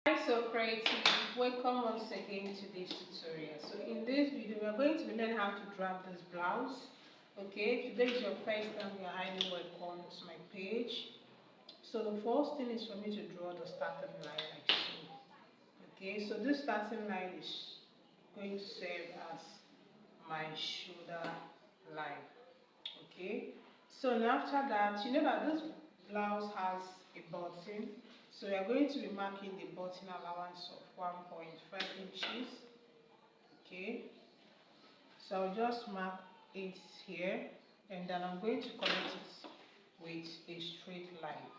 Hi, so creative, welcome once again to this tutorial. So in this video we are going to learn how to draw this blouse. Okay, if today is your first time, you are highly welcome to my page. So the first thing is for me to draw the starting line like so. Okay, so this starting line is going to serve as my shoulder line. Okay, so now after that, you know that this blouse has a button, so we are going to be marking the button allowance of 1.5 inches. Okay, so I'll just mark it here, and then I'm going to connect it with a straight line.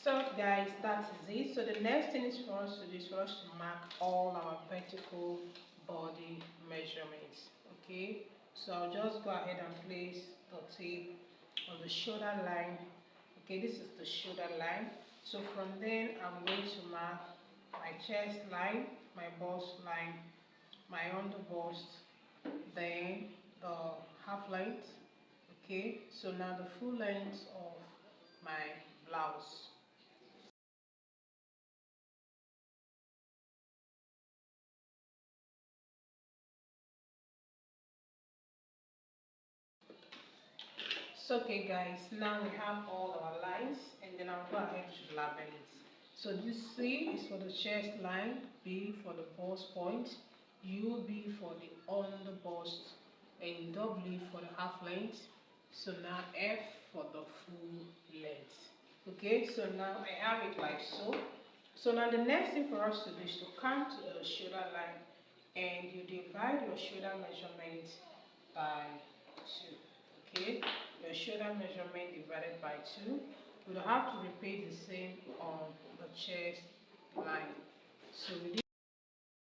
So guys, that is it. So the next thing is for us to do is for us to mark all our vertical body measurements. Okay, so I'll just go ahead and place the tape on the shoulder line. Okay, this is the shoulder line. So from then I'm going to mark my chest line, my bust line, my under bust, then the half length. Okay, so now the full length of my blouse. So okay guys, now we have all our lines, and then I'll go ahead to label it. So this C is for the chest line, B for the bust point, U B for the on the bust, and W for the half length. So now F for the full length. Okay, so now I have it like so. So now the next thing for us to do is to come to the shoulder line, and you divide your shoulder measurement by 2. Okay, your shoulder measurement divided by 2. We'll have to repeat the same on the chest line. So we did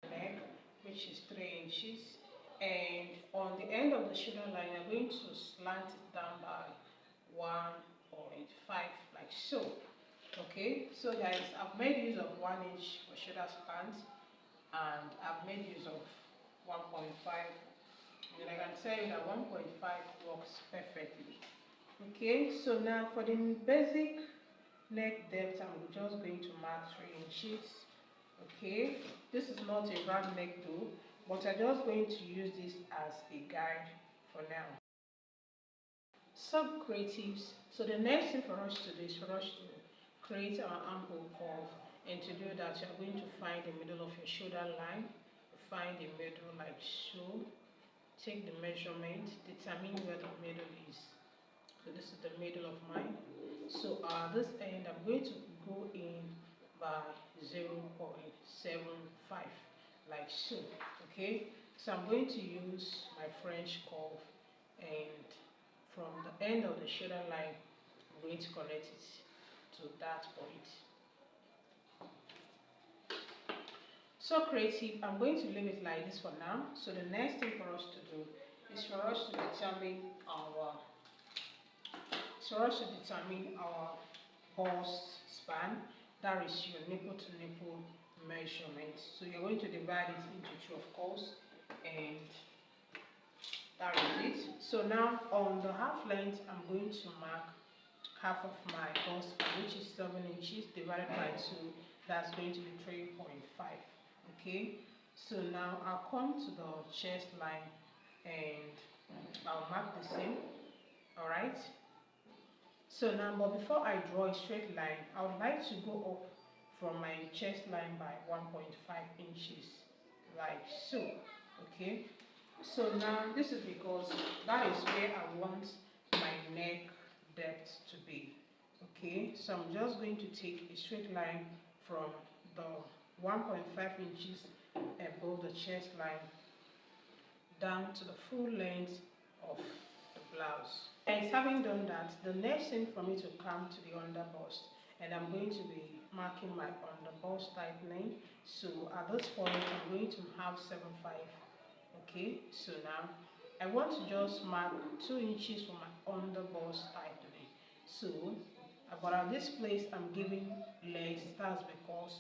the neck, which is 3 inches, and on the end of the shoulder line, you're going to slant it down by 1.5, like so. Okay, so guys, I've made use of 1 inch for shoulder slant, and I've made use of 1.5. And I can tell you that 1.5 works perfectly. Okay, so now for the basic neck depth, I'm just going to mark 3 inches. Okay, this is not a round neck though, but I'm just going to use this as a guide for now. Sub creatives, so the next thing for us to do is for us to create our armhole curve, and to do that you're going to find the middle of your shoulder line, find the middle like so, take the measurement, determine where the middle is. So this is the middle of mine. So this end I'm going to go in by 0.75, like so. Okay, so I'm going to use my French curve, and from the end of the shoulder line I'm going to connect it to that point. So creative, I'm going to leave it like this for now. So the next thing for us to do is for us to determine our bust span. That is your nipple to nipple measurement. So you're going to divide it into 2, of course, and that is it. So now on the half length, I'm going to mark half of my bust span, which is 7 inches divided by 2. That's going to be 3.5. Okay, so now I'll come to the chest line, and I'll mark the same. All right, so now, but before I draw a straight line, I would like to go up from my chest line by 1.5 inches, like so. Okay, so now this is because that is where I want my neck depth to be. Okay, so I'm just going to take a straight line from the 1.5 inches above the chest line down to the full length of the blouse. And having done that, the next thing for me to come to the under bust, and I'm going to be marking my under bust tightening. So at this point, I'm going to have 7.5. Okay, so now I want to just mark 2 inches for my under bust tightening. So, but at this place, I'm giving less. That's because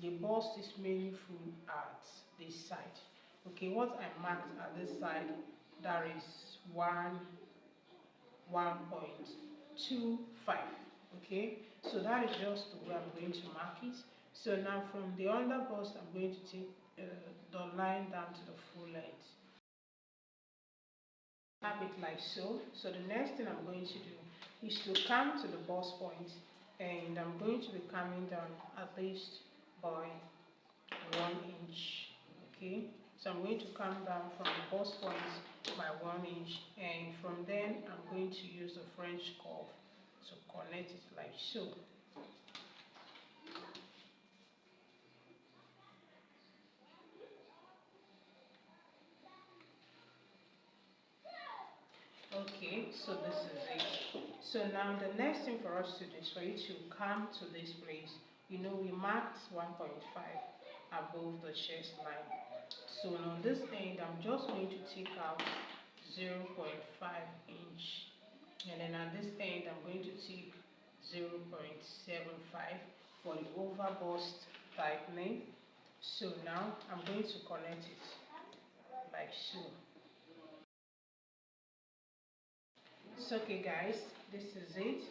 the bust is mainly full at this side. Okay, what I marked at this side, that is 1.25. Okay, so that is just the way I'm going to mark it. So now from the under bust, I'm going to take the line down to the full length. Have it like so. So the next thing I'm going to do is to come to the bust point, and I'm going to be coming down at least by 1 inch. Okay, so I'm going to come down from the bust point by 1 inch, and from then I'm going to use the French curve to connect it like so. Okay, so this is it. So now the next thing for us to do is for you to come to this place. You know, we marked 1.5 above the chest line. So on this end, I'm just going to take out 0.5 inch. And then on this end, I'm going to take 0.75 for the over bust tightening. So now I'm going to connect it like so. So okay guys, this is it.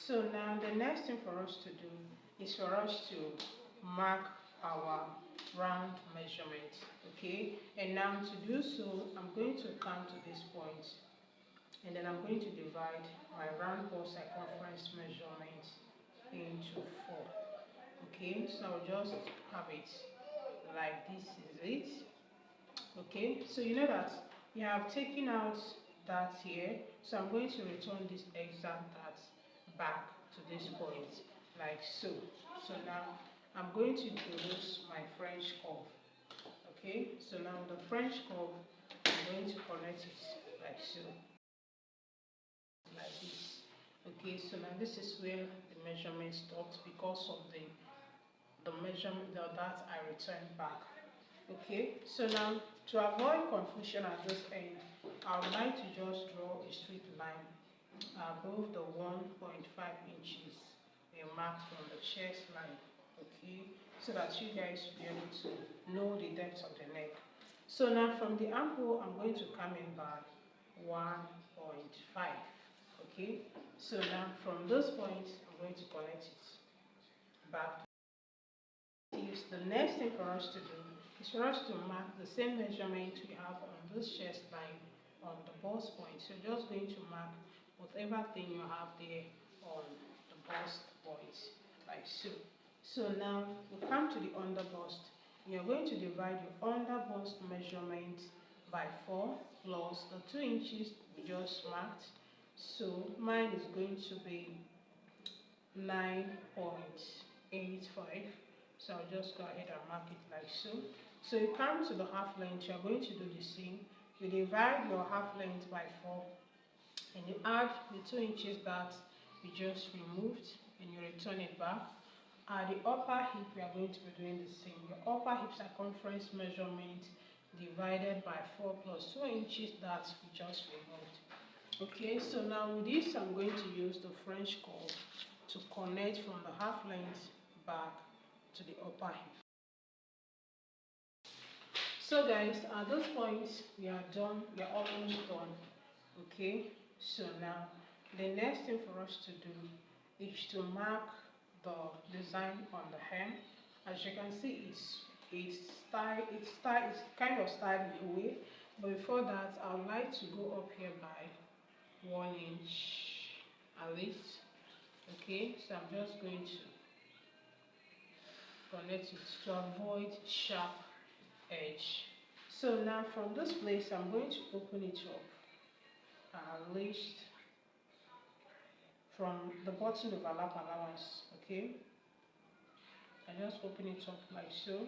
So now the next thing for us to do is for us to mark our round measurement. Okay, and now to do so, I'm going to come to this point, and then I'm going to divide my round bust circumference measurement into 4. Okay, so I'll just have it like this is it. Okay, so you know that we have taken out that here, so I'm going to return this exact that back to this point like so. So now I'm going to use my French curve. Okay, so now the French curve, I'm going to connect it like so, like this. Okay, so now this is where the measurement stops because of the measurement that I returned back. Okay, so now to avoid confusion at this end, I would like to just draw a straight line above the 1.5 inches marked from the chest line. Okay, so that you guys will be able to know the depth of the neck. So now from the armhole, I'm going to come in by 1.5. Okay, so now from this point, I'm going to connect it back. The next thing for us to do is for us to mark the same measurement we have on this chest line on the bust point. So you're just going to mark whatever thing you have there on the bust point, like so. So now we come to the under bust. You're going to divide your under bust measurement by 4 plus the 2 inches we just marked. So mine is going to be 9.85. So I'll just go ahead and mark it like so. So you come to the half length, you're going to do the same. You divide your half length by 4, and you add the 2 inches that you just removed, and you return it back. At the upper hip, we are going to be doing the same. Your upper hip circumference measurement divided by 4 plus 2 inches that we just removed. Okay, so now with this, I'm going to use the French curve to connect from the half length back to the upper hip. So guys, at this point we are done, we are almost done. Okay, so now the next thing for us to do is to mark the design on the hem. As you can see, it's kind of styled in a way, but before that I would like to go up here by 1 inch at least. Okay, so I'm just going to connect it to avoid sharp edge. So now from this place, I'm going to open it up at least from the button overlap allowance. Okay, I just open it up like so.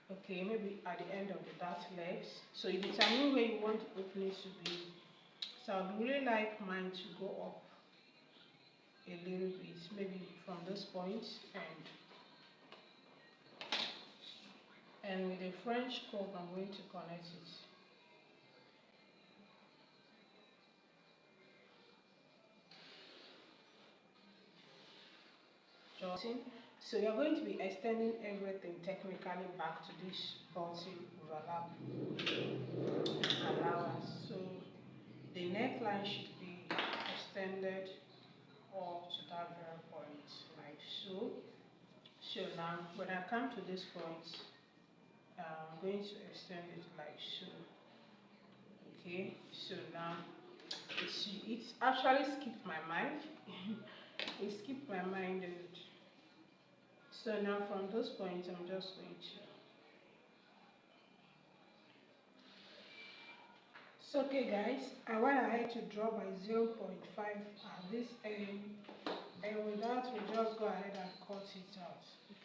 Okay, maybe at the end of the dart legs. So you determine where you want the opening to be. So I'd really like mine to go up a little bit, maybe from this point, and with a French curve I'm going to connect it. So you're going to be extending everything technically back to this button overlap allowance. So the neckline should be extended up to that very point, like so. So now when I come to this point, I'm going to extend it like so. Okay, so now it's actually skipped my mind. It skipped my mind, and so now from those points I'm just going to. So okay guys, I went ahead to draw by 0.5 at this end, and with that we just go ahead and cut it out. If